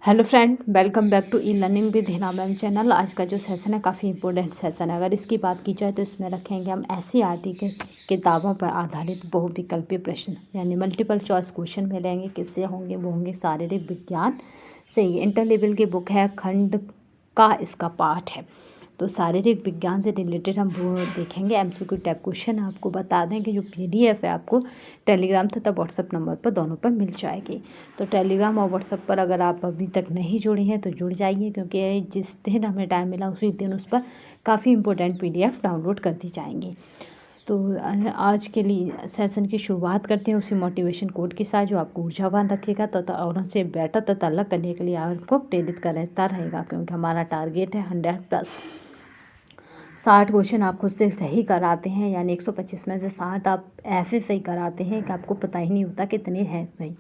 Hello friend, welcome back to e learning with Hina ma'am channel. आज का जो session है काफ़ी इंपॉर्टेंट सेशन है। अगर इसकी बात की जाए तो इसमें रखेंगे हम एससीईआरटी के किताबों पर आधारित बहुविकल्पीय प्रश्न, यानी मल्टीपल चॉइस क्वेश्चन मिलेंगे। किससे होंगे? वो होंगे शारीरिक विज्ञान से। ये इंटर लेवल की बुक है, खंड का इसका पाठ है। तो शारीरिक विज्ञान से रिलेटेड हम वो देखेंगे। एमसीक्यू टाइप क्वेश्चन आपको बता दें कि जो पीडीएफ है आपको टेलीग्राम तथा व्हाट्सएप नंबर पर दोनों पर मिल जाएगी। तो टेलीग्राम और व्हाट्सएप पर अगर आप अभी तक नहीं जुड़े हैं तो जुड़ जाइए, क्योंकि जिस दिन हमें टाइम मिला उसी दिन उस पर काफ़ी इंपॉर्टेंट पीडीएफ डाउनलोड कर दी जाएंगी। तो आज के लिए सेशन की शुरुआत करते हैं उसी मोटिवेशन कोड के साथ, जो आपको ऊर्जावान रखेगा तथा औरों से बेटर तथा अलग करने के लिए आपको प्रेरित करता रहेगा। क्योंकि हमारा टारगेट है 100+ 60 क्वेश्चन आप खुद से सही कराते हैं, यानी 125 में से 60 आप ऐसे सही कराते हैं कि आपको पता ही नहीं होता कितने हैं नहीं।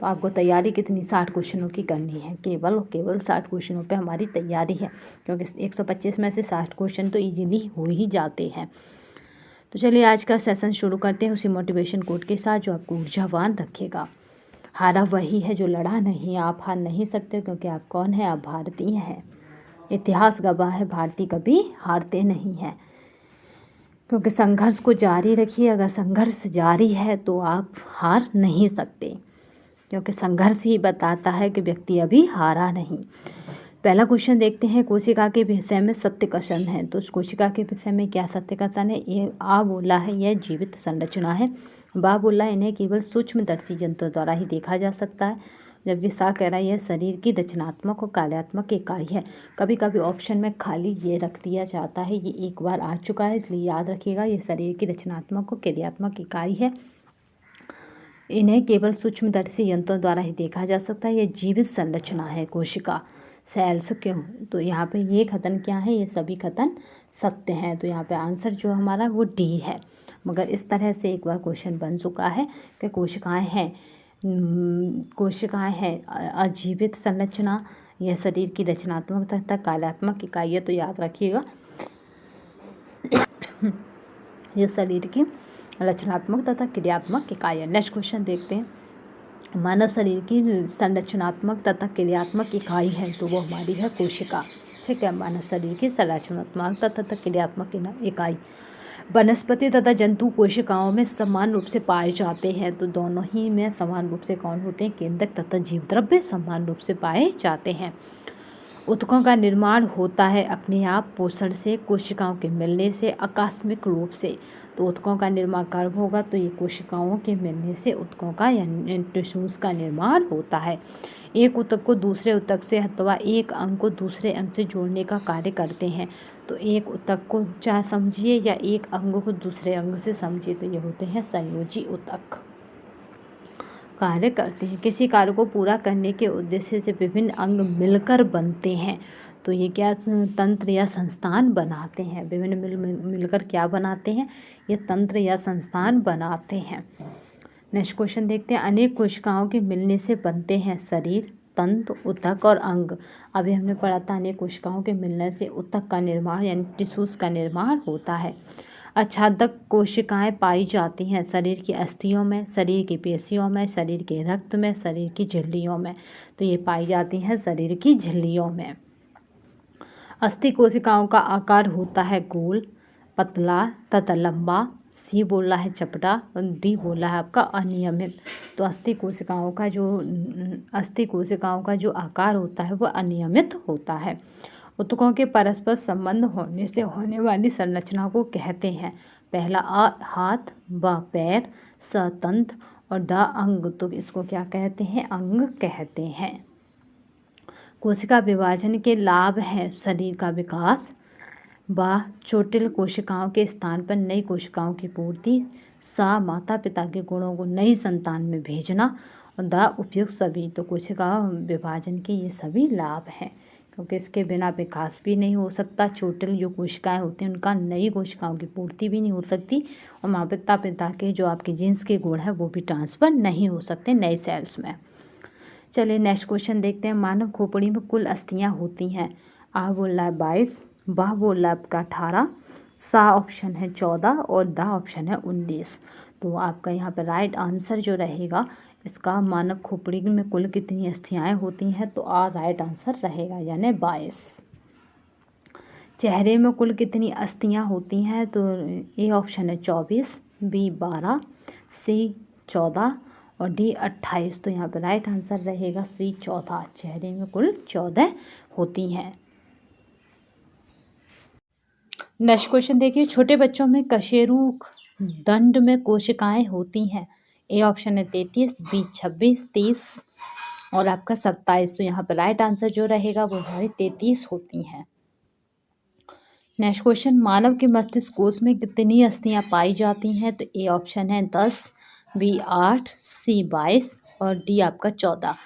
तो आपको तैयारी कितनी 60 क्वेश्चनों की करनी है, केवल 60 क्वेश्चनों पे हमारी तैयारी है। क्योंकि 125 में से 60 क्वेश्चन तो इजीली हो ही जाते हैं। तो चलिए आज का सेशन शुरू करते हैं उसी मोटिवेशन कोड के साथ, जो आपको ऊर्जावान रखेगा। हारा वही है जो लड़ा नहीं। आप हार नहीं सकते, क्योंकि आप कौन है? आप भारतीय हैं। इतिहास गवाह है, भारतीय कभी हारते नहीं हैं। क्योंकि संघर्ष को जारी रखिए। अगर संघर्ष जारी है तो आप हार नहीं सकते, क्योंकि संघर्ष ही बताता है कि व्यक्ति अभी हारा नहीं। पहला क्वेश्चन देखते हैं। कोशिका के विषय में सत्य कथन है। तो उस कोशिका के विषय में क्या सत्य कथन है? ये आ बोला है यह जीवित संरचना है। बा बोला इन्हें केवल सूक्ष्मदर्शी यंत्रों द्वारा ही देखा जा सकता है। जबकि सा कह रहा है यह शरीर की रचनात्मक और कार्यात्मक इकाई है। कभी कभी ऑप्शन में खाली ये रख दिया जाता है, ये एक बार आ चुका है इसलिए याद रखिएगा। ये शरीर की रचनात्मक और कार्यात्मक इकाई है। इन्हें केवल सूक्ष्मदर्शी यंत्रों द्वारा ही देखा जा सकता है। यह जीवित संरचना है कोशिका, सेल्स। क्यों? तो यहाँ पे ये कथन क्या है? ये सभी कथन सत्य हैं। तो यहाँ पे आंसर जो हमारा वो डी है। मगर इस तरह से एक बार क्वेश्चन बन चुका है कि कोशिकाएं हैं अजीवित संरचना, यह शरीर की रचनात्मक तथा कार्यात्मक इकाई है। तो याद रखिएगा यह शरीर की रचनात्मक तथा क्रियात्मक इकाई है। नेक्स्ट क्वेश्चन देखते हैं। मानव शरीर की संरचनात्मक तथा क्रियात्मक इकाई है, तो वो हमारी है कोशिका। ठीक है, मानव शरीर की संरचनात्मक तथा क्रियात्मक इकाई। वनस्पति तथा जंतु कोशिकाओं में समान रूप से पाए जाते हैं। तो दोनों ही में समान रूप से कौन होते हैं? केंद्रक तथा जीवद्रव्य समान रूप से पाए जाते हैं। ऊतकों का निर्माण होता है अपने आप पोषण से, कोशिकाओं के मिलने से, आकस्मिक रूप से। तो ऊतकों का निर्माण कब होगा? तो ये कोशिकाओं के मिलने से ऊतकों का यानी टिश्यूज का निर्माण होता है। एक ऊतक को दूसरे ऊतक से अथवा एक अंग को दूसरे अंग से जोड़ने का कार्य करते हैं। तो एक ऊतक को चाहे समझिए या एक अंग को दूसरे अंग से समझिए, तो ये होते हैं संयोजी ऊतक कार्य करते हैं। किसी कार्य को पूरा करने के उद्देश्य से विभिन्न अंग मिलकर बनते हैं। तो ये क्या तंत्र या संस्थान बनाते हैं? विभिन्न मिलकर क्या बनाते हैं? ये तंत्र या संस्थान बनाते हैं। नेक्स्ट क्वेश्चन देखते हैं। अनेक कोशिकाओं के मिलने से बनते हैं शरीर, तंत्र, ऊतक और अंग। अभी हमने पढ़ा था अनेक कोशिकाओं के मिलने से ऊतक का निर्माण यानी टिश्यूज का निर्माण होता है। आच्छादक कोशिकाएं पाई जाती हैं शरीर की अस्थियों में, शरीर की पेशियों में, शरीर के रक्त में, शरीर की झिल्लियों में। तो ये पाई जाती हैं शरीर की झिल्लियों में। अस्थि कोशिकाओं का आकार होता है गोल, पतला तथा लंबा। सी बोला है चपटा और डी बोला है आपका अनियमित। तो अस्थि कोशिकाओं का जो आकार होता है वो अनियमित होता है। ऊतकों के परस्पर संबंध होने से होने वाली संरचना को कहते हैं। पहला आ हाथ, ब पैर, स तंत्र और द अंग। तो इसको क्या कहते हैं? अंग कहते हैं। कोशिका विभाजन के लाभ हैं शरीर का विकास, ब चोटिल कोशिकाओं के स्थान पर नई कोशिकाओं की पूर्ति, सा माता पिता के गुणों को नई संतान में भेजना और द उपयुक्त सभी। तो कोशिका विभाजन के ये सभी लाभ हैं, क्योंकि इसके बिना विकास भी नहीं हो सकता। चोटिल जो कोशिकाएं होती हैं उनका नई कोशिकाओं की पूर्ति भी नहीं हो सकती, और माता पिता के जो आपके जीन्स के गुण हैं वो भी ट्रांसफ़र नहीं हो सकते नए सेल्स में। चलिए नेक्स्ट क्वेश्चन देखते हैं। मानव खोपड़ी में कुल अस्थियां होती हैं। आ बोल रहा है 22, बह बोल रहा है आपका 18, सा ऑप्शन है 14 और द ऑप्शन है 19। तो आपका यहाँ पर राइट आंसर जो रहेगा इसका मानव खोपड़ी में कुल कितनी अस्थियाएँ होती हैं, तो राइट आंसर रहेगा यानी 22। चेहरे में कुल कितनी अस्थियाँ होती हैं, तो ए ऑप्शन है 24, बी 12, सी 14 और डी 28। तो यहाँ पर राइट आंसर रहेगा सी 14। चेहरे में कुल 14 होती हैं। नेक्स्ट क्वेश्चन देखिए, छोटे बच्चों में कशेरु दंड में कोशिकाएं होती हैं। ए ऑप्शन है 33, बी 26, 30 और आपका 27। तो यहाँ पर राइट आंसर जो रहेगा वो हमारी 33 होती हैं। नेक्स्ट क्वेश्चन, मानव के मस्तिष्क कोश में कितनी अस्थियां पाई जाती हैं, तो ए ऑप्शन है 10, बी 8, सी 22 और डी आपका 14।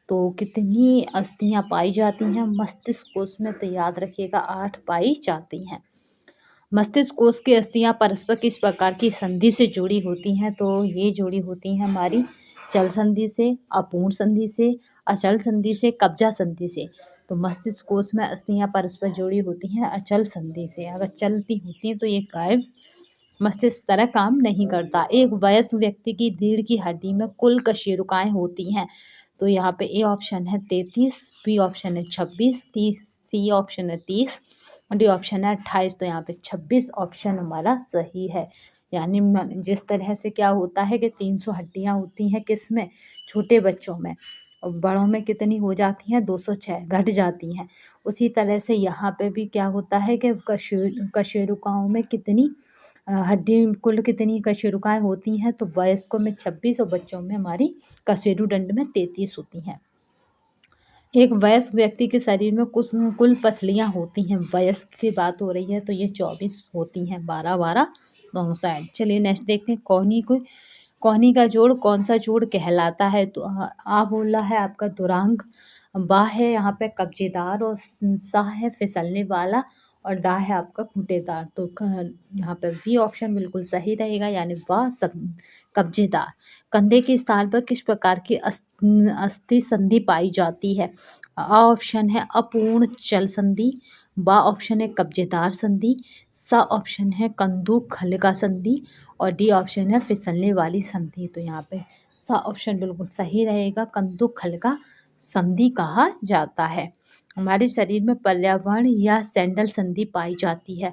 तो कितनी अस्थियां पाई जाती हैं मस्तिष्क कोश में, तो याद रखिएगा 8 पाई जाती हैं। मस्तिष्क कोश की अस्थियां परस्पर किस प्रकार की संधि से जुड़ी होती हैं, तो ये जुड़ी होती हैं हमारी चल संधि से, अपूर्ण संधि से, अचल संधि से, कब्जा संधि से। तो मस्तिष्क कोश में अस्थियां परस्पर जुड़ी होती हैं अचल संधि से। अगर चलती होती हैं तो ये गायब मस्तिष्क तरह काम नहीं करता। एक वयस्क व्यक्ति की रीढ़ की हड्डी में कुल कशेरुकाएं होती हैं, तो यहाँ पे ए ऑप्शन है 33, बी ऑप्शन है 26, सी ऑप्शन है 30 और डी ऑप्शन है 28। तो यहाँ पे 26 ऑप्शन हमारा सही है। यानी जिस तरह से क्या होता है कि 300 हड्डियाँ होती हैं किस में, छोटे बच्चों में, और बड़ों में कितनी हो जाती हैं 206 घट जाती हैं। उसी तरह से यहाँ पे भी क्या होता है कि कशेरुकाओं में कितनी हड्डी कुल कितनी कशेरुकाएँ होती हैं, तो वयस्कों में 26 और बच्चों में हमारी कशेरुदंड में 33 होती हैं। एक वयस्क व्यक्ति के शरीर में कुल पसलियाँ होती हैं, वयस्क की बात हो रही है तो ये 24 होती हैं, 12 दोनों साइड। चलिए नेक्स्ट देखते हैं, कोहनी का जोड़ कौन सा जोड़ कहलाता है, तो आ बोला है आपका दुरांग, बा है यहाँ पे कब्जेदार और सा है फिसलने वाला और डा है आपका खूंटेदार। तो यहाँ पे वी ऑप्शन बिल्कुल सही रहेगा यानी वाह कब्जेदार। कंधे के स्थान पर किस प्रकार की अस्थि संधि पाई जाती है, आ ऑप्शन है अपूर्ण चल संधि, बा ऑप्शन है कब्जेदार संधि, सा ऑप्शन है कंदूक हल्का संधि और डी ऑप्शन है फिसलने वाली संधि। तो यहाँ पे सा ऑप्शन बिल्कुल सही रहेगा, कंदूक हल्का संधि कहा जाता है। हमारे शरीर में पर्यावरण या सैंडल संधि पाई जाती है।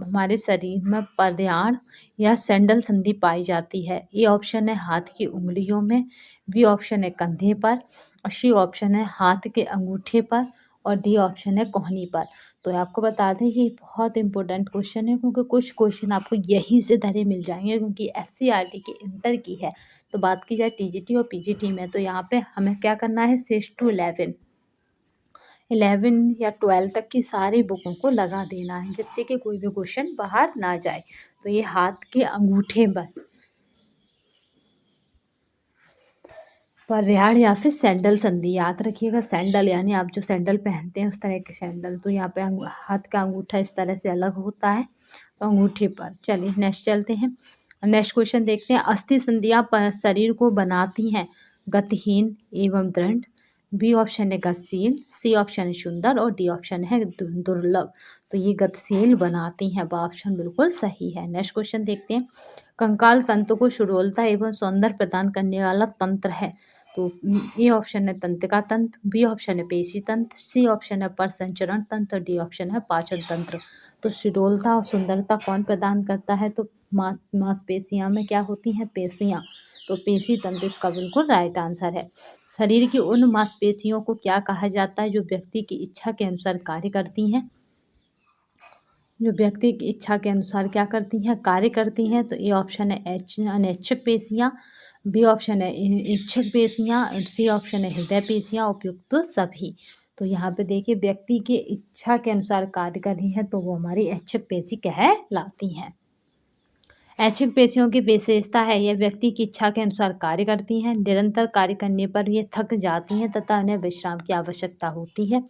हमारे शरीर में पर्यावरण या सैंडल संधि पाई जाती है। ए ऑप्शन है हाथ की उंगलियों में, बी ऑप्शन है कंधे पर और सी ऑप्शन है हाथ के अंगूठे पर और डी ऑप्शन है कोहनी पर। तो आपको बता दें ये बहुत इंपॉर्टेंट क्वेश्चन है, क्योंकि कुछ क्वेश्चन आपको यहीं से धरे मिल जाएंगे, क्योंकि SCRT की इंटर की है। तो बात की जाए TGT और PGT में, तो यहाँ पे हमें क्या करना है 6 to 11 या 12 तक की सारी बुकों को लगा देना है, जिससे कि कोई भी क्वेश्चन बाहर ना जाए। तो ये हाथ के अंगूठे पर पर्यावरण या फिर सैंडल संधि, याद रखिएगा सैंडल यानी आप जो सैंडल पहनते हैं उस तरह के सैंडल। तो यहाँ पे हाथ का अंगूठा इस तरह से अलग होता है तो अंगूठे पर। चलिए नेक्स्ट चलते हैं, नेक्स्ट क्वेश्चन देखते हैं। अस्थि संधियाँ शरीर को बनाती हैं गतिहीन एवं दृढ़, बी ऑप्शन है गतिशील, सी ऑप्शन है सुंदर और डी ऑप्शन है दुर्लभ। तो ये गतिशील बनाती हैं, बा ऑप्शन बिल्कुल सही है। नेक्स्ट क्वेश्चन देखते हैं, कंकाल तंत्र को सुडौलता एवं सौंदर्य प्रदान करने वाला तंत्र है। तो ए ऑप्शन है तंत्रिका तंत्र, बी ऑप्शन है पेशी तंत्र, सी ऑप्शन है परसंचरण तंत्र, डी ऑप्शन है पाचन तंत्र। तो सुडौलता और सुंदरता कौन प्रदान करता है, तो मांसपेशियां में क्या होती हैं पेशियां, तो पेशी तंत्र इसका बिल्कुल राइट आंसर है। शरीर की उन मांसपेशियों को क्या कहा जाता है जो व्यक्ति की इच्छा के अनुसार कार्य करती हैं, जो व्यक्ति की इच्छा के अनुसार क्या करती हैं कार्य करती हैं। तो ए ऑप्शन है अनैच्छिक पेशियां, बी ऑप्शन है इच्छुक पेशियां, सी ऑप्शन है हृदय पेशियां, उपयुक्त सभी। तो यहाँ पे देखिए व्यक्ति की इच्छा के अनुसार कार्य कर रही है तो वो हमारी ऐच्छिक पेशी कहलाती हैं। ऐच्छिक पेशियों की विशेषता है यह व्यक्ति की इच्छा के अनुसार कार्य करती हैं, निरंतर कार्य करने पर ये थक जाती हैं तथा उन्हें विश्राम की आवश्यकता होती है।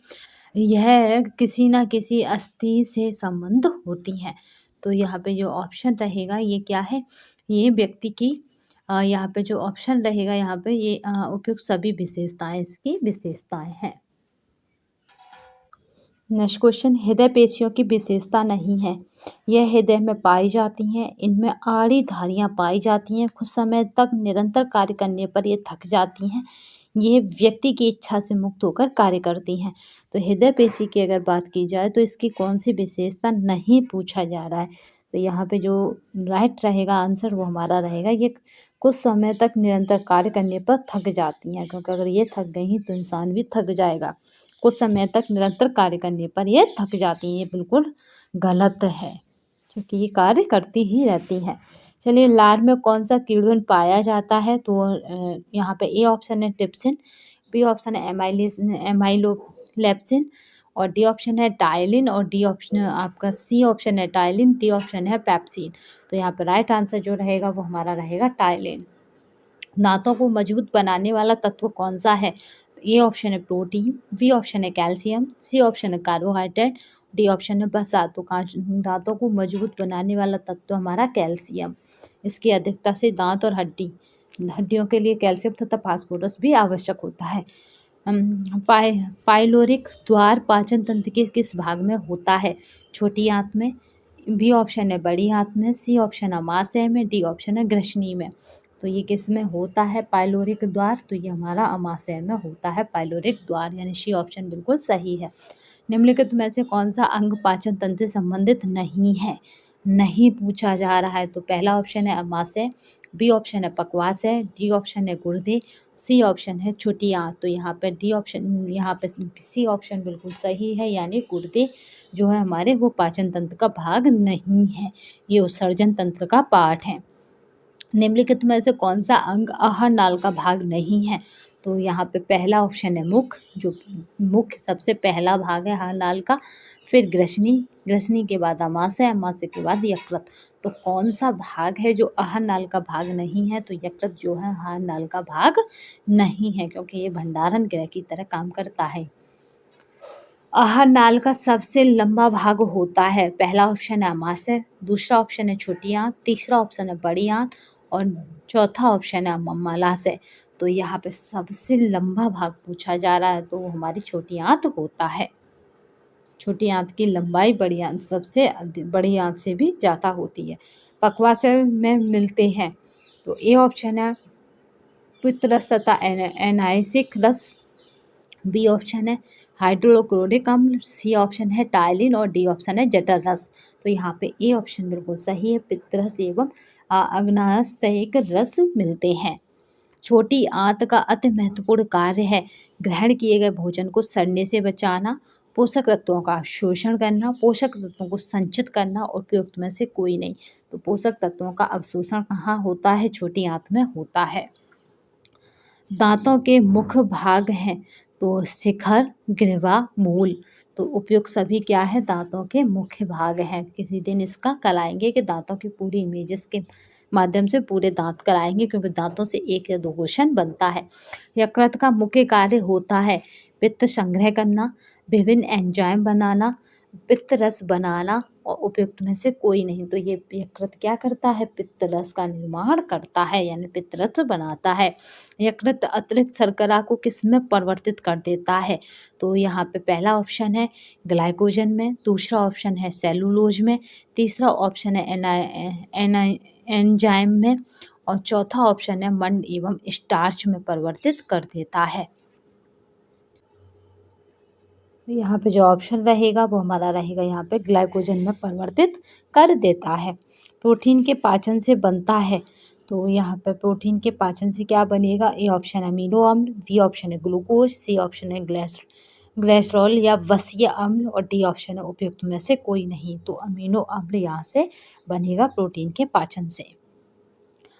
यह किसी न किसी अस्थि से संबंध होती हैं। तो यहाँ पे जो ऑप्शन रहेगा ये क्या है, ये व्यक्ति की यहाँ पे जो ऑप्शन रहेगा यहाँ पे ये उपयुक्त सभी विशेषताएं इसकी विशेषताएं हैं। नेक्स्ट क्वेश्चन, हृदय पेशियों की विशेषता नहीं है। यह हृदय में पाई जाती हैं। इनमें आड़ी धारियाँ पाई जाती हैं। कुछ समय तक निरंतर कार्य करने पर ये थक जाती हैं। ये व्यक्ति की इच्छा से मुक्त होकर कार्य करती हैं। तो हृदय पेशी की अगर बात की जाए तो इसकी कौन सी विशेषता नहीं पूछा जा रहा है। तो यहाँ पे जो राइट रहेगा आंसर वो हमारा रहेगा, ये कुछ समय तक निरंतर कार्य करने पर थक जाती हैं, क्योंकि अगर ये थक गई तो इंसान भी थक जाएगा। कुछ समय तक निरंतर कार्य करने पर ये थक जाती हैं, ये बिल्कुल गलत है, क्योंकि ये कार्य करती ही रहती हैं। चलिए, लार में कौन सा कीड़ोन पाया जाता है। तो यहाँ पे ए ऑप्शन है ट्रिप्सिन, बी ऑप्शन है एमाइलोलेप्सिन, और डी ऑप्शन है टाइलिन, और डी ऑप्शन आपका सी ऑप्शन है टाइलिन, डी ऑप्शन है पेप्सिन। तो यहाँ पे राइट आंसर जो रहेगा वो हमारा रहेगा टाइलिन। दांतों को मजबूत बनाने वाला तत्व कौन सा है। ए ऑप्शन है प्रोटीन, बी ऑप्शन है कैल्शियम, सी ऑप्शन है कार्बोहाइड्रेट, डी ऑप्शन है वसा। तो दांतों को मजबूत बनाने वाला तत्व हमारा कैल्शियम। इसकी अधिकता से दांत और हड्डियों के लिए कैल्शियम तथा फास्फोरस भी आवश्यक होता है। पाइलोरिक द्वार पाचन तंत्र के किस भाग में होता है। छोटी आंत में, बी ऑप्शन है बड़ी आंत में, सी ऑप्शन है अमाशय में, डी ऑप्शन है ग्रसनी में। तो ये किस में होता है पाइलोरिक द्वार। तो ये हमारा अमाशय में होता है पाइलोरिक द्वार, यानी सी ऑप्शन बिल्कुल सही है। निम्नलिखित में से कौन सा अंग पाचन तंत्र से संबंधित नहीं है, नहीं पूछा जा रहा है। तो पहला ऑप्शन है अमाशय, बी ऑप्शन है पकवाशय, डी ऑप्शन है गुर्दे, सी ऑप्शन है छोटी आंत। तो यहाँ पे सी ऑप्शन बिल्कुल सही है, यानी गुर्दे जो है हमारे वो पाचन तंत्र का भाग नहीं है, ये उत्सर्जन तंत्र का पार्ट है। निम्नलिखित में से कौन सा अंग आहार नाल का भाग नहीं है। तो यहाँ पे पहला ऑप्शन है मुख, जो मुख सबसे पहला भाग है आहार नाल का, फिर ग्रसनी के बाद अमाशय, अमाशय के बाद यकृत। तो कौन सा भाग है जो आहार नाल का भाग नहीं है। तो यकृत जो है आहार नाल का भाग नहीं है, क्योंकि ये भंडारण गृह की तरह काम करता है। आहार नाल का सबसे लंबा भाग होता है। पहला ऑप्शन है अमाशय, दूसरा ऑप्शन है छोटी आंत, तीसरा ऑप्शन है बड़ी आंत, और चौथा ऑप्शन है मलाशय। तो यहाँ पे सबसे लंबा भाग पूछा जा रहा है, तो वो हमारी छोटी आंत होता है। छोटी आंत की लंबाई बड़ी आंत सबसे बड़ी आंत से भी ज़्यादा होती है। पकवाशय में मिलते हैं। तो ए ऑप्शन है पित्त रस तथा एनाइसिक रस, बी ऑप्शन है हाइड्रोक्लोरिक अम्ल, सी ऑप्शन है टाइलिन, और डी ऑप्शन है जठर रस। तो यहाँ पे ए ऑप्शन बिल्कुल सही है, पित्त रस एवं अग्नाशयिक रस मिलते हैं। छोटी आंत का अति महत्वपूर्ण कार्य है ग्रहण किए गए भोजन को सड़ने से बचाना, पोषक तत्वों का अवशोषण करना, पोषक तत्वों को संचित करना, और उपयुक्त में से कोई नहीं। तो पोषक तत्वों का अवशोषण कहाँ होता है, छोटी आंत में होता है। दांतों के मुख्य भाग हैं, तो शिखर, ग्रीवा, मूल। तो उपयुक्त सभी क्या है, दांतों के मुख्य भाग हैं। किसी दिन इसका कराएंगे कि दांतों की पूरी इमेजेस के माध्यम से पूरे दांत कराएंगे, क्योंकि दांतों से 1 या 2 क्वेश्चन बनता है। यकृत का मुख्य कार्य होता है पित्त संग्रह करना, विभिन्न एंजाइम बनाना, पित्त रस बनाना, और उपयुक्त में से कोई नहीं। तो ये यकृत क्या करता है, पित्त रस का निर्माण करता है, यानी पित्त रस बनाता है। यकृत अतिरिक्त शर्करा को किस में परिवर्तित कर देता है। तो यहाँ पे पहला ऑप्शन है ग्लाइकोजन में, दूसरा ऑप्शन है सेलुलोज में, तीसरा ऑप्शन है एंजाइम में, और चौथा ऑप्शन है मंड एवं स्टार्च में परिवर्तित कर देता है। यहाँ पे जो ऑप्शन रहेगा वो हमारा रहेगा यहाँ पे ग्लाइकोजन में परिवर्तित कर देता है। प्रोटीन के पाचन से बनता है। तो यहाँ पे प्रोटीन के पाचन से क्या बनेगा, ए ऑप्शन अमीनो अम्ल, बी ऑप्शन है ग्लूकोज, सी ऑप्शन है ग्लिसरॉल या वसीय अम्ल, और डी ऑप्शन है उपयुक्त में से कोई नहीं। तो अमीनो अम्ल यहाँ से बनेगा प्रोटीन के पाचन से।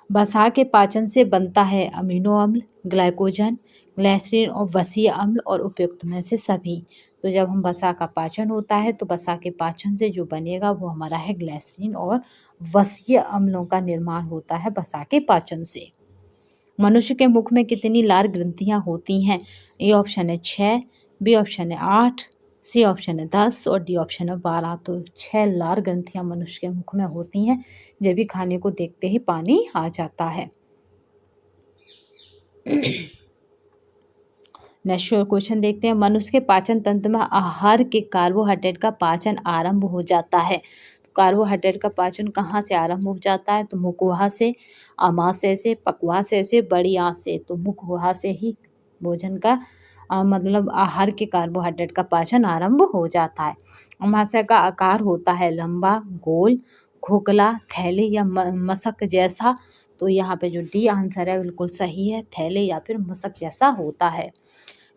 वसा के पाचन से बनता है अमीनो अम्ल, ग्लाइकोजन, ग्लिसरीन और वसीय अम्ल, और उपयुक्त में से सभी। तो जब हम वसा का पाचन होता है तो वसा के पाचन से जो बनेगा वो हमारा है ग्लिसरीन और वसीय अम्लों का निर्माण होता है वसा के पाचन से। मनुष्य के मुख में कितनी लार ग्रंथियां होती हैं। ए ऑप्शन है 6, बी ऑप्शन है 8, सी ऑप्शन है 10, और डी ऑप्शन है 12। तो 6 लार ग्रंथियां मनुष्य के मुख में होती हैं। जब भी खाने को देखते ही पानी आ जाता है। नेक्स्ट क्वेश्चन देखते हैं, मनुष्य के पाचन तंत्र में आहार के कार्बोहाइड्रेट का पाचन आरंभ हो जाता है। तो कार्बोहाइड्रेट का पाचन कहाँ से आरंभ हो जाता है? तो मुखगुहा से, आमाशय से, पक्वाशय से, बड़ी आंत से। तो मुखगुहा से ही भोजन का मतलब आहार के कार्बोहाइड्रेट का पाचन आरंभ हो जाता है। आमाशय का आकार होता है लंबा, गोल, खोखला, थैली या मशक जैसा। तो यहाँ पे जो डी आंसर है बिल्कुल सही है, थैले या फिर मशक जैसा होता है।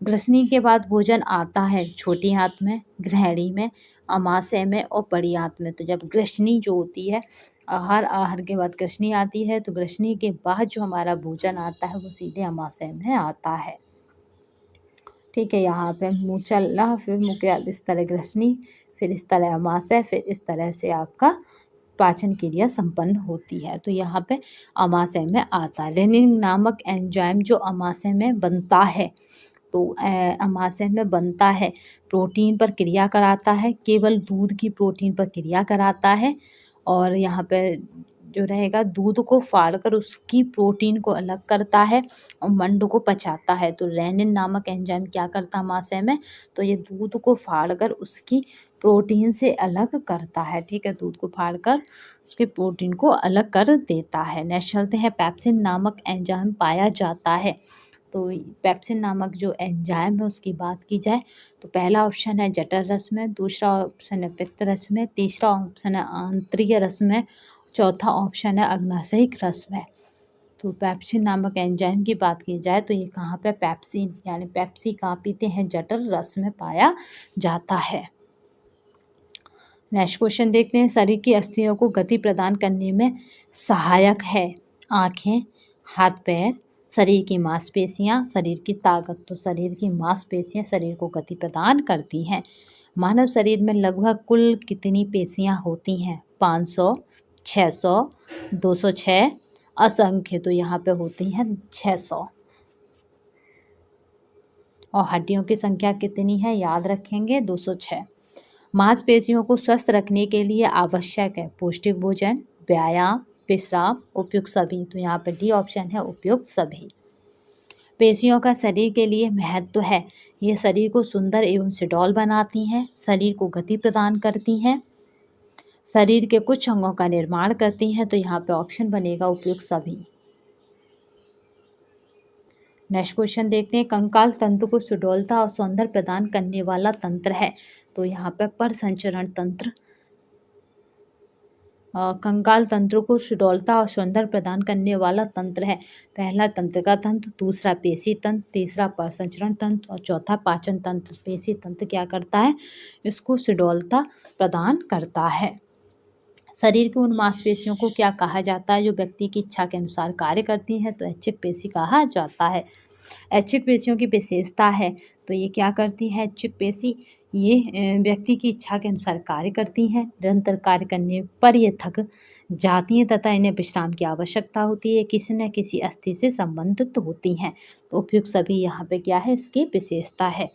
ग्रसनी के बाद भोजन आता है छोटी आंत में, ग्रहणी में, आमाशय में और बड़ी आंत में। तो जब ग्रसनी जो होती है, आहार के बाद ग्रसनी आती है, तो ग्रसनी के बाद जो हमारा भोजन आता है वो सीधे आमाशय में आता है। ठीक है, यहाँ पे मुँह चलना, फिर मुँह के इस तरह ग्रसनी, फिर इस तरह आमाशय, फिर इस तरह से आपका पाचन क्रिया संपन्न होती है। तो यहाँ पे आमाशय में आता है। रेनिन नामक एंजाइम जो आमाशय में बनता है, तो आमाशय में बनता है, प्रोटीन पर क्रिया कराता है, केवल दूध की प्रोटीन पर क्रिया कराता है। और यहाँ पे जो रहेगा, दूध को फाड़कर उसकी प्रोटीन को अलग करता है और मंड को पचाता है। तो रेनिन नामक एंजाइम क्या करता है आमाशय में? तो ये दूध को फाड़कर उसकी प्रोटीन से अलग करता है। ठीक है, दूध को फाड़कर उसके प्रोटीन को अलग कर देता है। नेक्स्ट चलते हैं, पेप्सिन नामक एंजाइम पाया जाता है। तो पेप्सिन नामक जो एंजाइम है उसकी बात की जाए तो पहला ऑप्शन है जठर रस में, दूसरा ऑप्शन है पित्त रस में, तीसरा ऑप्शन है आंत्रिय रस में, चौथा ऑप्शन है अग्नाशयिक रस में। तो पेप्सिन नामक एंजाइम की बात की जाए तो ये कहाँ पे, पेप्सिन यानी पेप्सी कहाँ पीते हैं? जठर रस में पाया जाता है। नेक्स्ट क्वेश्चन देखते हैं, शरीर की अस्थियों को गति प्रदान करने में सहायक है आँखें, हाथ पैर, शरीर की मांसपेशियाँ, शरीर की ताकत। तो शरीर की मांसपेशियाँ शरीर को गति प्रदान करती हैं। मानव शरीर में लगभग कुल कितनी पेशियाँ होती हैं? 500, 600, 206, असंख्य। तो यहाँ पे होती हैं 600। और हड्डियों की संख्या कितनी है? याद रखेंगे 206। मांसपेशियों को स्वस्थ रखने के लिए आवश्यक है पौष्टिक भोजन, व्यायाम, विश्राम, उपयुक्त सभी। तो यहाँ पर डी ऑप्शन है उपयुक्त सभी। पेशियों का शरीर के लिए महत्व है, ये शरीर को सुंदर एवं सुडौल बनाती हैं, शरीर को गति प्रदान करती हैं, शरीर के कुछ अंगों का निर्माण करती हैं। तो यहाँ पे ऑप्शन बनेगा उपयुक्त सभी। नेक्स्ट क्वेश्चन देखते हैं, कंकाल तंत्र को सुडौलता और सौंदर्य प्रदान करने वाला तंत्र है। तो यहाँ पे परसंचरण तंत्र कंकाल तंत्र को सुडौलता और सौंदर्य प्रदान करने वाला तंत्र है। पहला तंत्रिका तंत्र, दूसरा पेशी तंत्र, तीसरा परसंचरण तंत्र और चौथा पाचन तंत्र। पेशी तंत्र क्या करता है? इसको सुडौलता प्रदान करता है। शरीर की उन मांसपेशियों को क्या कहा जाता है जो व्यक्ति की इच्छा के अनुसार कार्य करती हैं? तो ऐच्छिक पेशी कहा जाता है। ऐच्छिक पेशियों की विशेषता है, तो ये क्या करती है ऐच्छिक पेशी? ये व्यक्ति की इच्छा के अनुसार कार्य करती हैं, निरंतर कार्य करने पर ये थक जाती हैं तथा इन्हें विश्राम की आवश्यकता होती है, किसी न किसी अस्थि से संबंधित होती हैं। तो उपयुक्त सभी यहाँ पे क्या है? इसकी विशेषता है।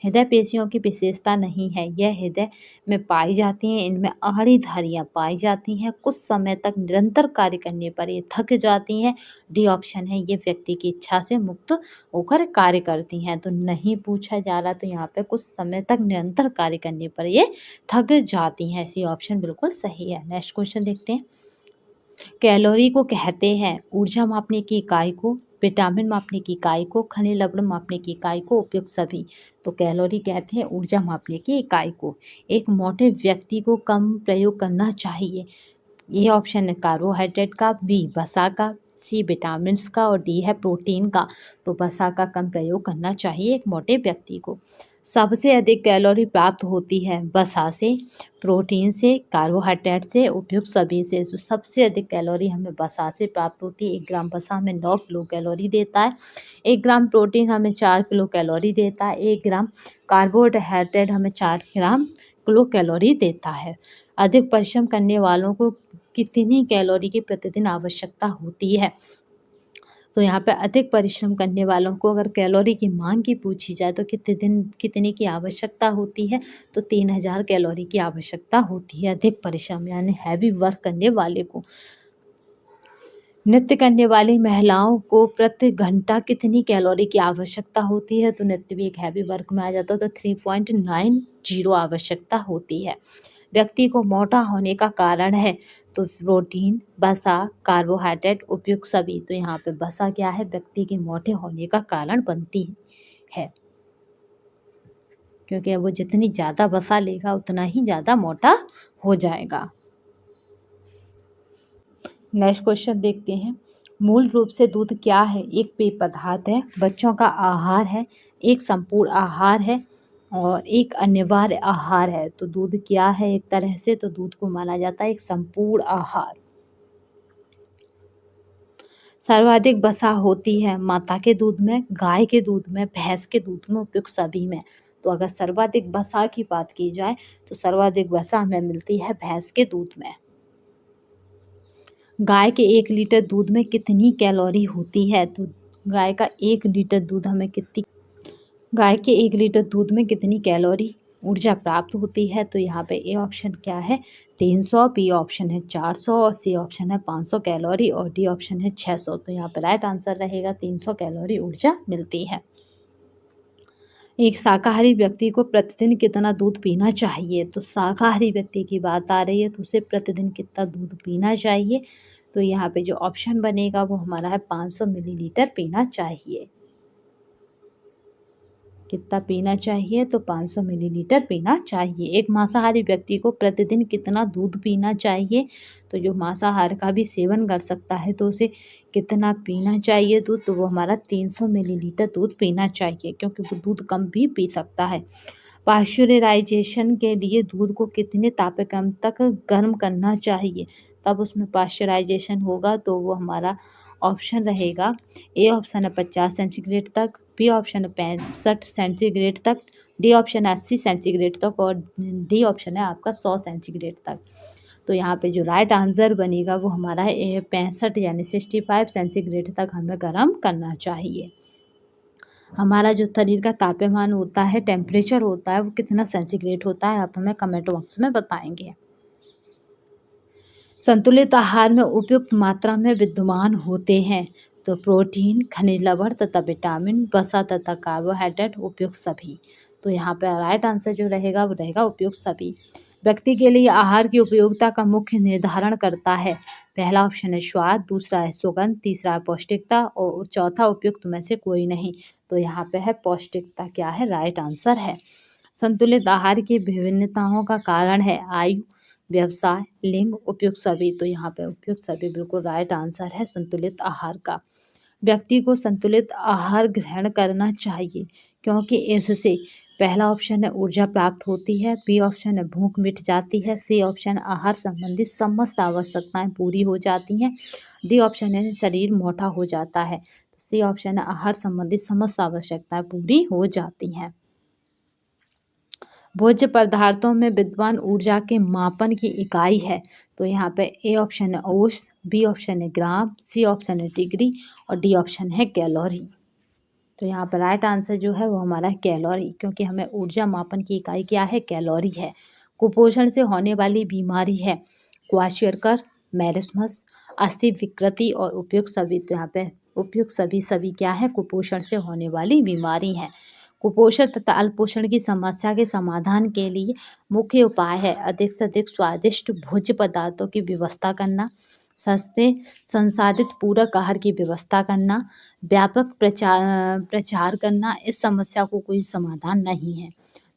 हृदय पेशियों की विशेषता नहीं है, यह हृदय में पाई जाती हैं, इनमें आड़ी धारियाँ पाई जाती हैं, कुछ समय तक निरंतर कार्य करने पर ये थक जाती हैं। डी ऑप्शन है, ये व्यक्ति की इच्छा से मुक्त होकर कार्य करती हैं। तो नहीं पूछा जा रहा, तो यहाँ पे कुछ समय तक निरंतर कार्य करने पर ये थक जाती हैं। इसी ऑप्शन बिल्कुल सही है। नेक्स्ट क्वेश्चन देखते हैं, कैलोरी को कहते हैं ऊर्जा मापने की इकाई को, विटामिन मापने की इकाई को, खनिज लवण मापने की इकाई को, उपयुक्त सभी। तो कैलोरी कहते हैं ऊर्जा मापने की इकाई को। एक मोटे व्यक्ति को कम प्रयोग करना चाहिए, ये ऑप्शन है कार्बोहाइड्रेट का, बी वसा का, सी विटामिन का और डी है प्रोटीन का। तो वसा का कम प्रयोग करना चाहिए एक मोटे व्यक्ति को। सबसे अधिक कैलोरी प्राप्त होती है वसा से, प्रोटीन से, कार्बोहाइड्रेट से, उपयुक्त सभी से। तो सबसे अधिक कैलोरी हमें वसा से प्राप्त होती है। 1 ग्राम वसा हमें 9 किलो कैलोरी देता है। 1 ग्राम प्रोटीन हमें 4 किलो कैलोरी देता है। 1 ग्राम कार्बोहाइड्रेट हमें 4 ग्राम किलो कैलोरी देता है। अधिक परिश्रम करने वालों को कितनी कैलोरी की प्रतिदिन आवश्यकता होती है? तो यहाँ पे अधिक परिश्रम करने वालों को अगर कैलोरी की मांग की पूछी जाए तो कितने की आवश्यकता होती है? तो 3000 कैलोरी की आवश्यकता होती है अधिक परिश्रम यानी हैवी वर्क करने वाले को। नृत्य करने वाली महिलाओं को प्रति घंटा कितनी कैलोरी की आवश्यकता होती है? तो नृत्य भी एक हैवी वर्क में आ जाता है, तो 3.90 आवश्यकता होती है। व्यक्ति को मोटा होने का कारण है, तो प्रोटीन, वसा, कार्बोहाइड्रेट, उपयुक्त सभी। तो यहाँ पे वसा क्या है? व्यक्ति के मोटे होने का कारण बनती है, क्योंकि वो जितनी ज़्यादा वसा लेगा उतना ही ज़्यादा मोटा हो जाएगा। नेक्स्ट क्वेश्चन देखते हैं। मूल रूप से दूध क्या है? एक पेय पदार्थ है, बच्चों का आहार है, एक संपूर्ण आहार है और एक अनिवार्य आहार है। तो दूध क्या है? एक तरह से तो दूध को माना जाता है एक संपूर्ण आहार। सर्वाधिक वसा होती है माता के दूध में, गाय के दूध में, भैंस के दूध में, उपयुक्त सभी में। तो अगर सर्वाधिक वसा की बात की जाए तो सर्वाधिक वसा हमें मिलती है भैंस के दूध में। गाय के 1 लीटर दूध में कितनी कैलोरी होती है? तो गाय का 1 लीटर दूध हमें गाय के 1 लीटर दूध में कितनी कैलोरी ऊर्जा प्राप्त होती है? तो यहाँ पे ए ऑप्शन क्या है? 300, बी ऑप्शन है 400 और सी ऑप्शन है 500 कैलोरी और डी ऑप्शन है 600। तो यहाँ पे राइट आंसर रहेगा 300 कैलोरी ऊर्जा मिलती है। एक शाकाहारी व्यक्ति को प्रतिदिन कितना दूध पीना चाहिए? तो शाकाहारी व्यक्ति की बात आ रही है, तो उसे प्रतिदिन कितना दूध पीना चाहिए? तो यहाँ पे जो ऑप्शन बनेगा वो हमारा है 500 मिलीलीटर पीना चाहिए। कितना पीना चाहिए? तो 500 मिलीलीटर पीना चाहिए। एक मांसाहारी व्यक्ति को प्रतिदिन कितना दूध पीना चाहिए? तो जो मांसाहार का भी सेवन कर सकता है तो उसे कितना पीना चाहिए दूध? तो वो हमारा 300 मिलीलीटर दूध पीना चाहिए, क्योंकि वो दूध कम भी पी सकता है। पाश्चराइजेशन के लिए दूध को कितने तापक्रम तक गर्म करना चाहिए, तब उसमें पाश्चराइजेशन होगा? तो वो हमारा ऑप्शन रहेगा, ए ऑप्शन है 50 सेंटीग्रेड तक, बी ऑप्शन है 65 सेंटीग्रेड तक, डी ऑप्शन है 80 सेंटीग्रेड तक और डी ऑप्शन है आपका 100 सेंटीग्रेड तक। तो यहाँ पे जो राइट आंसर बनेगा वो हमारा है 65 यानी 65 सेंटीग्रेड तक हमें गर्म करना चाहिए। हमारा जो शरीर का तापमान होता है, टेम्परेचर होता है, वो कितना सेंटीग्रेड होता है, आप हमें कमेंट बॉक्स में बताएंगे। संतुलित आहार में उपयुक्त मात्रा में विद्यमान होते हैं, तो प्रोटीन, खनिज लवण तथा विटामिन, वसा तथा कार्बोहाइड्रेट, उपयुक्त सभी। तो यहाँ पर राइट आंसर जो रहेगा वो रहेगा उपयुक्त सभी। व्यक्ति के लिए आहार की उपयोगिता का मुख्य निर्धारण करता है। पहला ऑप्शन है स्वाद, दूसरा है सुगंध, तीसरा है पौष्टिकता और चौथा उपयुक्त में से कोई नहीं। तो यहाँ पे है पौष्टिकता क्या है? राइट आंसर है। संतुलित आहार की विभिन्नताओं का कारण है आयु, व्यवसाय, लिंग, उपयुक्त सभी। तो यहाँ पे उपयुक्त सभी बिल्कुल राइट आंसर है संतुलित आहार का। व्यक्ति को संतुलित आहार ग्रहण करना चाहिए, क्योंकि इससे पहला ऑप्शन है ऊर्जा प्राप्त होती है, बी ऑप्शन है भूख मिट जाती है, सी ऑप्शन आहार संबंधित समस्त आवश्यकताएं पूरी हो जाती हैं, डी ऑप्शन है शरीर मोटा हो जाता है। सी ऑप्शन है आहार संबंधित समस्त आवश्यकताएं पूरी हो जाती हैं। भोज्य पदार्थों में विद्यमान ऊर्जा के मापन की इकाई है, तो यहाँ पे ए ऑप्शन है औंस, बी ऑप्शन है ग्राम, सी ऑप्शन है डिग्री और डी ऑप्शन है कैलोरी। तो यहाँ पर राइट आंसर जो है वो हमारा है कैलोरी, क्योंकि हमें ऊर्जा मापन की इकाई क्या है? कैलोरी है। कुपोषण से होने वाली बीमारी है क्वाशियरकर, मैरिस्मस, अस्थि विकृति और उपयुक्त सभी। तो यहाँ पे उपयुक्त सभी क्या है? कुपोषण से होने वाली बीमारी है। कुपोषण तथा अल्पोषण की समस्या के समाधान के लिए मुख्य उपाय है अधिक से अधिक स्वादिष्ट भोज्य पदार्थों की व्यवस्था करना, सस्ते संसाधित पूरक आहार की व्यवस्था करना, व्यापक प्रचार करना। इस समस्या को कोई समाधान नहीं है।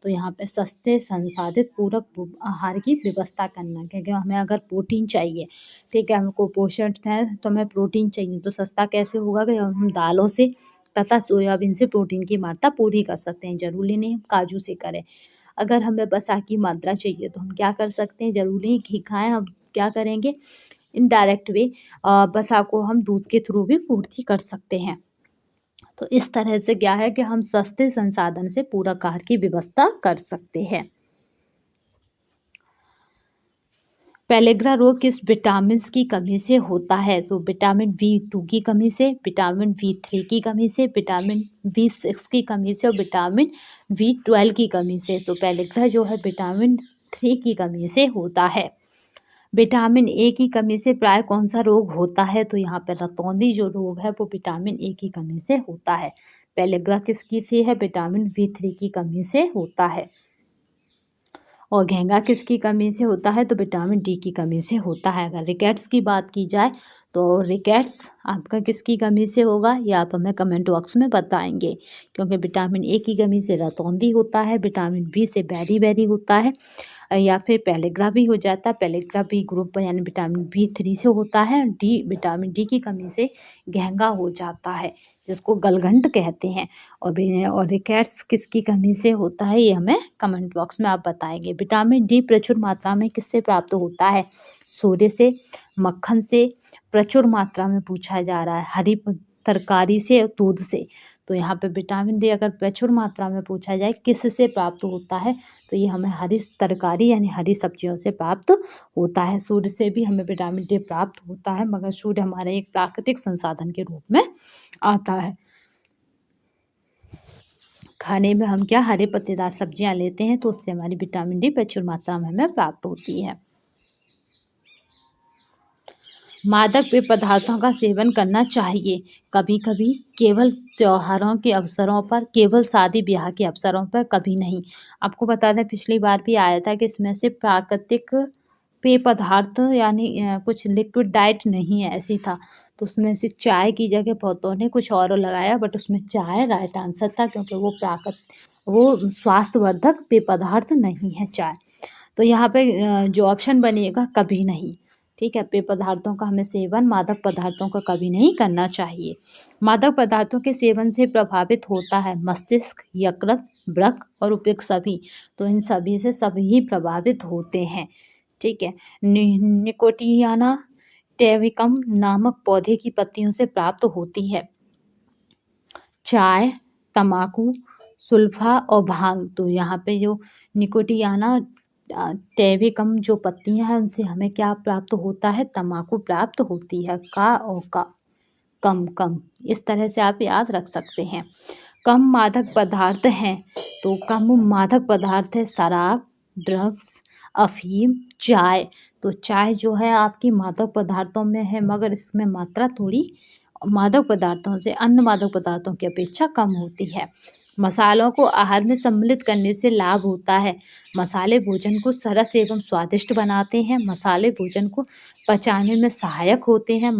तो यहाँ पे सस्ते संसाधित पूरक आहार की व्यवस्था करना, क्योंकि हमें अगर प्रोटीन चाहिए, ठीक है, हमको पोषण है तो हमें प्रोटीन चाहिए, तो सस्ता कैसे होगा कि हम दालों से तथा सोयाबीन से प्रोटीन की मात्रा पूरी कर सकते हैं। जरूरी नहीं हम काजू से करें। अगर हमें वसा की मात्रा चाहिए तो हम क्या कर सकते हैं? जरूरी नहीं घी खाएं, हम क्या करेंगे? इनडायरेक्ट वे वसा को हम दूध के थ्रू भी पूर्ति कर सकते हैं। तो इस तरह से क्या है कि हम सस्ते संसाधन से पूरक आहार की व्यवस्था कर सकते हैं। पेलेग्रा रोग किस विटामिन की कमी से होता है? तो विटामिन B2 की कमी से, विटामिन B3 की कमी से, विटामिन B6 की कमी से और विटामिन B12 की कमी से। तो पेलेग्रा जो है विटामिन 3 की कमी से होता है। विटामिन ए की कमी से प्राय कौन सा रोग होता है? तो यहाँ पे रतौंधी जो रोग है वो विटामिन ए की कमी से होता है। पेलिग्रा किसकी से है? विटामिन B3 की कमी से होता है। और घेंघा किसकी कमी से होता है? तो विटामिन डी की कमी से होता है। अगर रिकेट्स की बात की जाए तो रिकेट्स आपका किसकी कमी से होगा, ये आप हमें कमेंट बॉक्स में बताएंगे। क्योंकि विटामिन ए की कमी से रतौंधी होता है, विटामिन बी से बेरी होता है, या फिर पेलिग्रा भी हो जाता है। पेलिग्रा बी ग्रुप यानी विटामिन B3 से होता है। विटामिन डी की कमी से घेंघा हो जाता है, जिसको गलघंट कहते हैं। और रिकेट्स किसकी कमी से होता है, ये हमें कमेंट बॉक्स में आप बताएंगे। विटामिन डी प्रचुर मात्रा में किससे प्राप्त होता है? सूर्य से, मक्खन से, प्रचुर मात्रा में पूछा जा रहा है, हरी तरकारी से, दूध से। तो यहाँ पे विटामिन डी अगर प्रचुर मात्रा में पूछा जाए किससे प्राप्त होता है, तो ये हमें हरी तरकारी यानी हरी सब्जियों से प्राप्त होता है। सूर्य से भी हमें विटामिन डी प्राप्त होता है, मगर सूर्य हमारे एक प्राकृतिक संसाधन के रूप में आता है। खाने में हम क्या हरे पत्तेदार सब्जियां लेते हैं, तो उससे हमारी विटामिन डी प्रचुर मात्रा में हमें प्राप्त होती है। मादक पेय पदार्थों का सेवन करना चाहिए कभी कभी, केवल त्योहारों के अवसरों पर, केवल शादी ब्याह के अवसरों पर, कभी नहीं। आपको बता दें पिछली बार भी आया था कि इसमें से प्राकृतिक पेय पदार्थ यानी कुछ लिक्विड डाइट नहीं है, ऐसी था। तो उसमें से चाय की जगह बहुतों ने कुछ और लगाया, बट उसमें चाय राइट आंसर था, क्योंकि वो स्वास्थ्यवर्धक पेय पदार्थ नहीं है चाय। तो यहाँ पे जो ऑप्शन बनेगा कभी नहीं। ठीक है, पेय पदार्थों का हमें सेवन मादक पदार्थों का कभी नहीं करना चाहिए। मादक पदार्थों के सेवन से प्रभावित होता है मस्तिष्क, यकृत, वृक्क और उपयुक्त सभी। तो इन सभी से सभी प्रभावित होते हैं। ठीक है, निकोटियाना टेविकम नामक पौधे की पत्तियों से प्राप्त होती है। चाय, तम्बाकू, सुल्फा और भांग। तो यहाँ पे जो निकोटियाना टेविकम जो पत्तियां हैं उनसे हमें क्या प्राप्त होता है? तम्बाकू प्राप्त होती है। का और का कम कम, इस तरह से आप याद रख सकते हैं। कम मादक पदार्थ हैं, तो कम मादक पदार्थ है शराब, ड्रग्स, अफीम, चाय। तो चाय जो है आपकी मादक पदार्थों में है, मगर इसमें मात्रा थोड़ी मादक पदार्थों से अन्य मादक पदार्थों की अपेक्षा कम होती है। मसालों को आहार में सम्मिलित करने से लाभ होता है। मसाले भोजन को सरस एवं स्वादिष्ट बनाते हैं। मसाले भोजन को पचाने में सहायक होते हैं।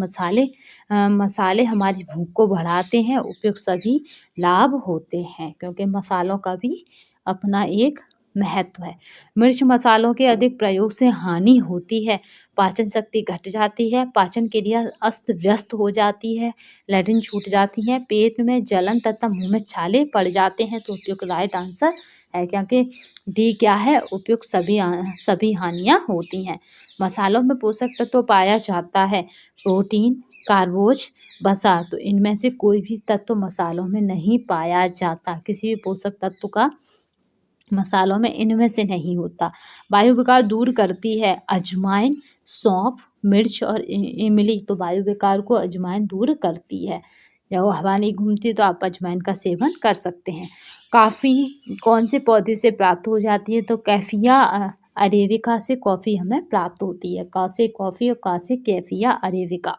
मसाले हमारी भूख को बढ़ाते हैं। उपयुक्त सभी लाभ होते हैं, क्योंकि मसालों का भी अपना एक महत्व है। मिर्च मसालों के अधिक प्रयोग से हानि होती है। पाचन शक्ति घट जाती है, पाचन क्रिया अस्त व्यस्त हो जाती है, लैट्रिन छूट जाती है, पेट में जलन तथा मुंह में छाले पड़ जाते हैं। तो उपयुक्त राइट आंसर है, क्योंकि डी क्या है? उपयुक्त सभी हानियां होती हैं। मसालों में पोषक तत्व पाया जाता है, प्रोटीन, कार्बोज, वसा। तो इनमें से कोई भी तत्व मसालों में नहीं पाया जाता, किसी भी पोषक तत्व का मसालों में इनमें से नहीं होता। वायु विकार दूर करती है अजवाइन, सौंफ, मिर्च और इमली। तो वायु विकार को अजवाइन दूर करती है। जब हवा नहीं घूमती तो आप अजवाइन का सेवन कर सकते हैं। कॉफ़ी कौन से पौधे से प्राप्त हो जाती है? तो कैफिया अरेबिका से कॉफ़ी हमें प्राप्त होती है। का से कॉफ़ी और का से कैफिया अरेबिका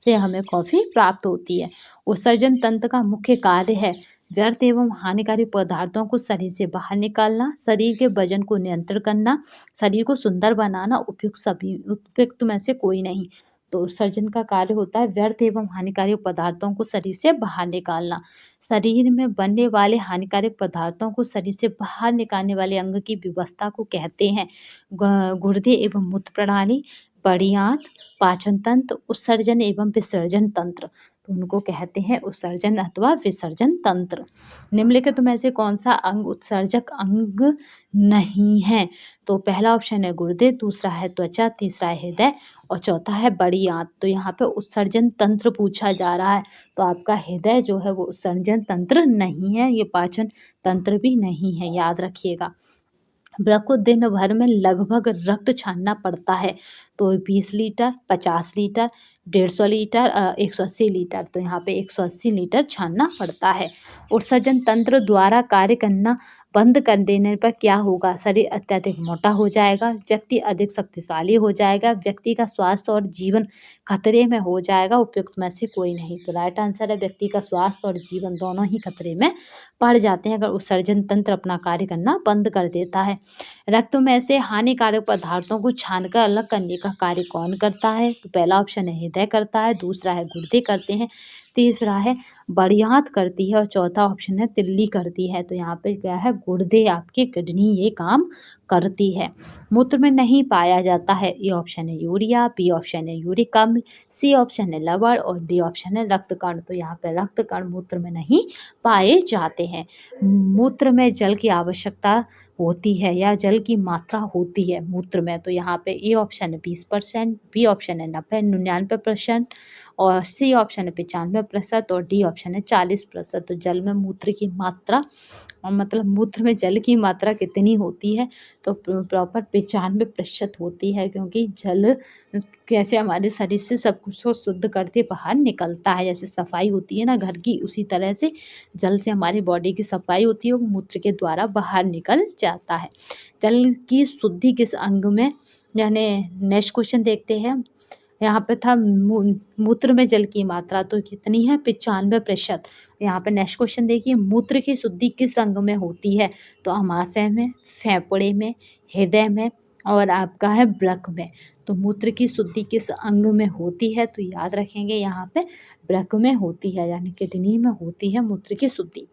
से हमें कॉफ़ी प्राप्त होती है। उत्सर्जन तंत्र का मुख्य कार्य है व्यर्थ एवं हानिकारक पदार्थों को शरीर से बाहर निकालना, शरीर के वजन को नियंत्रण करना, शरीर को सुंदर बनाना। उपयुक्त में से कोई नहीं। तो उत्सर्जन का कार्य होता है व्यर्थ एवं हानिकारक पदार्थों को शरीर से बाहर निकालना। शरीर में बनने वाले हानिकारक पदार्थों को शरीर से बाहर निकालने वाले अंग की व्यवस्था को कहते हैं गुर्दे एवं मूत्र प्रणाली, बड़ी आंत, पाचन तंत्र, उत्सर्जन एवं विसर्जन तंत्र। तो उनको कहते हैं उत्सर्जन अथवा विसर्जन तंत्र। निम्नलिखित में से कौन सा अंग उत्सर्जक अंग नहीं है? तो पहला ऑप्शन है गुर्दे, दूसरा है त्वचा, तीसरा है हृदय और चौथा है बड़ी आंत। तो यहाँ पे उत्सर्जन तंत्र पूछा जा रहा है, तो आपका हृदय जो है वो उत्सर्जन तंत्र नहीं है, ये पाचन तंत्र भी नहीं है, याद रखिएगा। वृक्क को दिन भर में लगभग रक्त छानना पड़ता है। तो 20 लीटर, 50 लीटर, 150 लीटर, 180 लीटर। तो यहाँ पे 180 लीटर छानना पड़ता है। उत्सर्जन तंत्र द्वारा कार्य करना बंद कर देने पर क्या होगा, शरीर अत्यधिक मोटा हो जाएगा, व्यक्ति अधिक शक्तिशाली हो जाएगा, व्यक्ति का स्वास्थ्य और जीवन खतरे में हो जाएगा, उपयुक्त में से कोई नहीं। तो राइट आंसर है व्यक्ति का स्वास्थ्य और जीवन दोनों ही खतरे में पड़ जाते हैं अगर उत्सर्जन तंत्र अपना कार्य करना बंद कर देता है। रक्त में से हानिकारक पदार्थों को छानकर अलग करने का कार्य कौन करता है? तो पहला ऑप्शन है हृदय करता है, दूसरा है गुर्दे करते हैं, तीसरा है बड़ियात करती है और चौथा ऑप्शन है तिल्ली करती है। तो यहाँ पे क्या है, गुर्दे आपकी किडनी ये काम करती है। मूत्र में नहीं पाया जाता है, ये ऑप्शन है यूरिया, बी ऑप्शन है यूरिक अम्ल, सी ऑप्शन है लवण और डी ऑप्शन है रक्तकण। तो यहाँ पे रक्तकण मूत्र में नहीं पाए जाते हैं। मूत्र में जल की आवश्यकता होती है या जल की मात्रा होती है मूत्र में, तो यहाँ पे ए ऑप्शन है 20%, बी ऑप्शन है 99% और सी ऑप्शन है 95% और डी ऑप्शन है 40%। तो जल में मूत्र की मात्रा मतलब मूत्र में जल की मात्रा कितनी होती है, तो प्रॉपर 95% होती है, क्योंकि जल कैसे हमारे शरीर से सब कुछ को शुद्ध करके बाहर निकलता है। जैसे सफाई होती है ना घर की, उसी तरह से जल से हमारी बॉडी की सफाई होती है, वो मूत्र के द्वारा बाहर निकल जाता है। जल की शुद्धि किस अंग में, यानी नेक्स्ट क्वेश्चन देखते हैं। यहाँ पे था मूत्र में जल की मात्रा तो कितनी है, 95%। यहाँ पे नेक्स्ट क्वेश्चन देखिए, मूत्र की शुद्धि किस अंग में होती है? तो अमाशय में, फेफड़े में, हृदय में और आपका है वृक्क में। तो मूत्र की शुद्धि किस अंग में होती है? तो याद रखेंगे यहाँ पे वृक्क में होती है, यानी किडनी में होती है मूत्र की शुद्धि।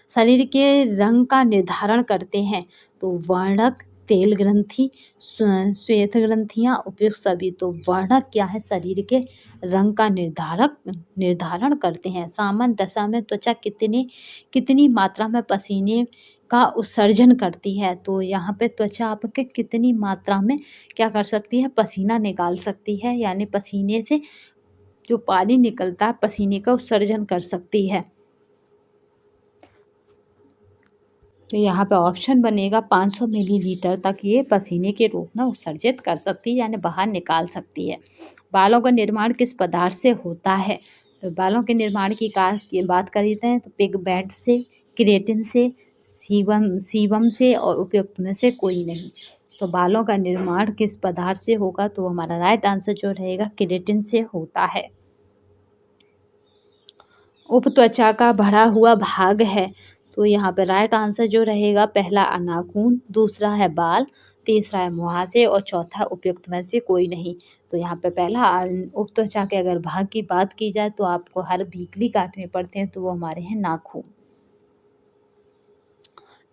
शरीर के रंग का निर्धारण करते हैं, तो वर्णक, तेल ग्रंथि, श्वेत ग्रंथियाँ, उपयुक्त सभी। तो वर्णक क्या है, शरीर के रंग का निर्धारण करते हैं। सामान्य दशा में त्वचा कितनी मात्रा में पसीने का उत्सर्जन करती है? तो यहाँ पे त्वचा आपके कितनी मात्रा में क्या कर सकती है, पसीना निकाल सकती है, यानी पसीने से जो पानी निकलता है पसीने का उत्सर्जन कर सकती है। तो यहाँ पे ऑप्शन बनेगा 500 मिलीलीटर तक ये पसीने के रूप में उत्सर्जित कर सकती है, यानी बाहर निकाल सकती है। बालों का निर्माण किस पदार्थ से होता है? तो बालों के निर्माण की बात करते हैं तो पिगमेंट से, केराटिन से, सीबम से और उपयुक्त में से कोई नहीं। तो बालों का निर्माण किस पदार्थ से होगा? तो हमारा राइट आंसर जो रहेगा केराटिन से होता है। उपत्वचा का बढ़ा हुआ भाग है, तो यहाँ पे राइट आंसर जो रहेगा पहला नाखून, दूसरा है बाल, तीसरा है मुहासे और चौथा उपयुक्त में से कोई नहीं। तो यहाँ पे पहला उपत्वचा के अगर भाग की बात की जाए तो आपको हर वीकली काटने पड़ते हैं, तो वो हमारे हैं नाखून।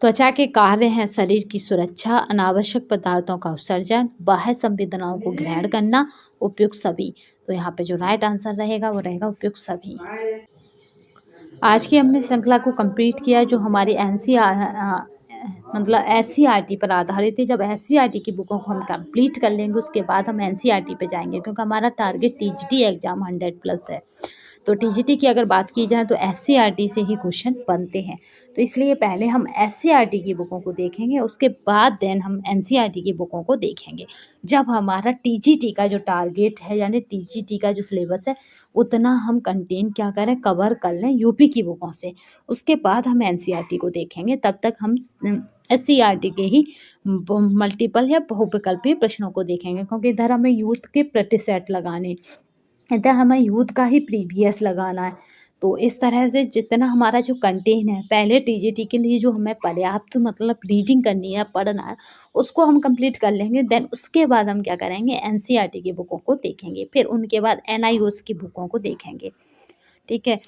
त्वचा के कार्य हैं शरीर की सुरक्षा, अनावश्यक पदार्थों का उत्सर्जन, बाह्य संवेदनाओं को ग्रहण करना, उपयुक्त सभी। तो यहाँ पे जो राइट आंसर रहेगा वो रहेगा उपयुक्त सभी। आज की हमने श्रृंखला को कंप्लीट किया, जो हमारी मतलब SCERT पर आधारित है। जब SCERT की बुकों को हम कंप्लीट कर लेंगे उसके बाद हम NCERT पे जाएंगे, क्योंकि हमारा टारगेट TGT एग्ज़ाम 100+ है। तो TGT की अगर बात की जाए तो SCERT से ही क्वेश्चन बनते हैं, तो इसलिए पहले हम SCERT की बुकों को देखेंगे, उसके बाद देन हम NCERT की बुकों को देखेंगे। जब हमारा TGT का जो टारगेट है, यानी TGT का जो सिलेबस है, उतना हम कंटेंट क्या करें, कवर कर लें यूपी की बुकों से, उसके बाद हम NCERT को देखेंगे। तब तक हम SCERT के ही मल्टीपल या बहुविकल्पीय प्रश्नों को देखेंगे, क्योंकि इधर हमें यूथ के प्रति सेट लगाने, इधर हमें यूथ का ही प्रीवियस लगाना है। तो इस तरह से जितना हमारा जो कंटेंट है, पहले TGT के लिए जो हमें पर्याप्त मतलब रीडिंग करनी है, पढ़ना है, उसको हम कंप्लीट कर लेंगे। देन उसके बाद हम क्या करेंगे, NCERT की बुकों को देखेंगे, फिर उनके बाद NIOS की बुकों को देखेंगे। ठीक है,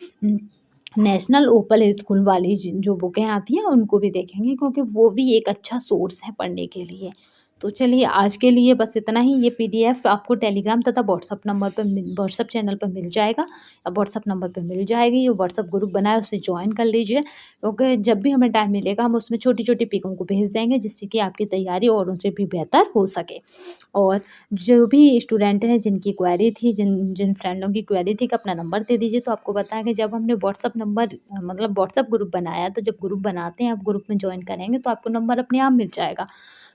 नेशनल ओपन स्कूल वाली जो बुकें आती हैं उनको भी देखेंगे, क्योंकि वो भी एक अच्छा सोर्स है पढ़ने के लिए। तो चलिए आज के लिए बस इतना ही। ये PDF आपको टेलीग्राम तथा व्हाट्सअप चैनल पर मिल जाएगा, व्हाट्सअप नंबर पर मिल जाएगी। ये व्हाट्सअप ग्रुप बनाए उसे ज्वाइन कर लीजिए, क्योंकि जब भी हमें टाइम मिलेगा हम उसमें छोटी छोटी पिकों को भेज देंगे, जिससे कि आपकी तैयारी और उनसे भी बेहतर हो सके। और जो भी स्टूडेंट हैं जिनकी क्वेरी थी, जिन फ्रेंडों की क्वेरी थी कि अपना नंबर दे दीजिए, तो आपको बताया कि जब हमने व्हाट्सअप नंबर मतलब व्हाट्सअप ग्रुप बनाया, तो जब ग्रुप बनाते हैं आप ग्रुप में ज्वाइन करेंगे तो आपको नंबर अपने आप मिल जाएगा।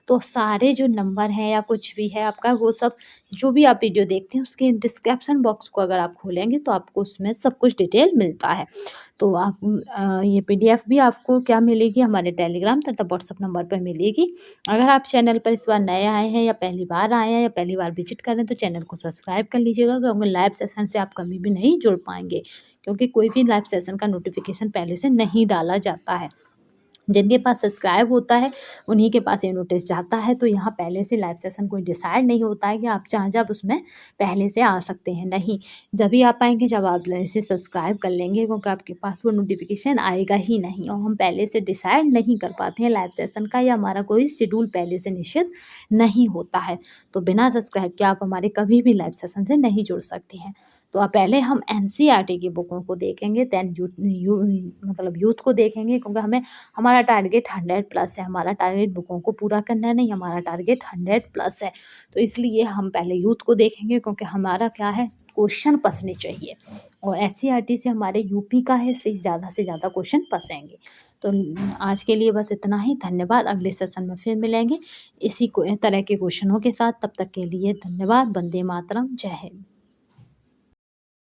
तो सारे जो नंबर है या कुछ भी है आपका, वो सब जो भी आप वीडियो देखते हैं उसके डिस्क्रिप्शन बॉक्स को अगर आप खोलेंगे तो आपको उसमें सब कुछ डिटेल मिलता है। तो आप ये पीडीएफ भी आपको क्या मिलेगी, हमारे टेलीग्राम तथा व्हाट्सएप नंबर पर मिलेगी। अगर आप चैनल पर इस बार नए आए हैं या पहली बार आए हैं या पहली बार विजिट कर रहे हैं तो चैनल को सब्सक्राइब कर लीजिएगा, क्योंकि लाइव सेशन से आप कभी भी नहीं जुड़ पाएंगे, क्योंकि कोई भी लाइव सेशन का नोटिफिकेशन पहले से नहीं डाला जाता है। जिनके पास सब्सक्राइब होता है उन्हीं के पास ये नोटिस जाता है। तो यहाँ पहले से लाइव सेशन कोई डिसाइड नहीं होता है कि आप चाहें जब उसमें पहले से आ सकते हैं, नहीं, जब भी आप आएंगे जब आप इसे सब्सक्राइब कर लेंगे, क्योंकि आपके पास वो नोटिफिकेशन आएगा ही नहीं और हम पहले से डिसाइड नहीं कर पाते हैं लाइव सेशन का, या हमारा कोई शेड्यूल पहले से निश्चित नहीं होता है। तो बिना सब्सक्राइब के आप हमारे कभी भी लाइव सेशन से नहीं जुड़ सकते हैं। तो पहले हम एनसीईआरटी की बुकों को देखेंगे, देन मतलब यूथ को देखेंगे, क्योंकि हमारा टारगेट 100 प्लस है। हमारा टारगेट बुकों को पूरा करना है, नहीं, हमारा टारगेट 100 प्लस है। तो इसलिए हम पहले यूथ को देखेंगे, क्योंकि हमारा क्या है, क्वेश्चन फंसने चाहिए, और एससीईआरटी से हमारे यूपी का है, इसलिए ज़्यादा से ज़्यादा क्वेश्चन फंसेंगे। तो आज के लिए बस इतना ही। धन्यवाद। अगले सेशन में फिर मिलेंगे इसी तरह के क्वेश्चनों के साथ। तब तक के लिए धन्यवाद। वंदे मातरम। जय हिंद।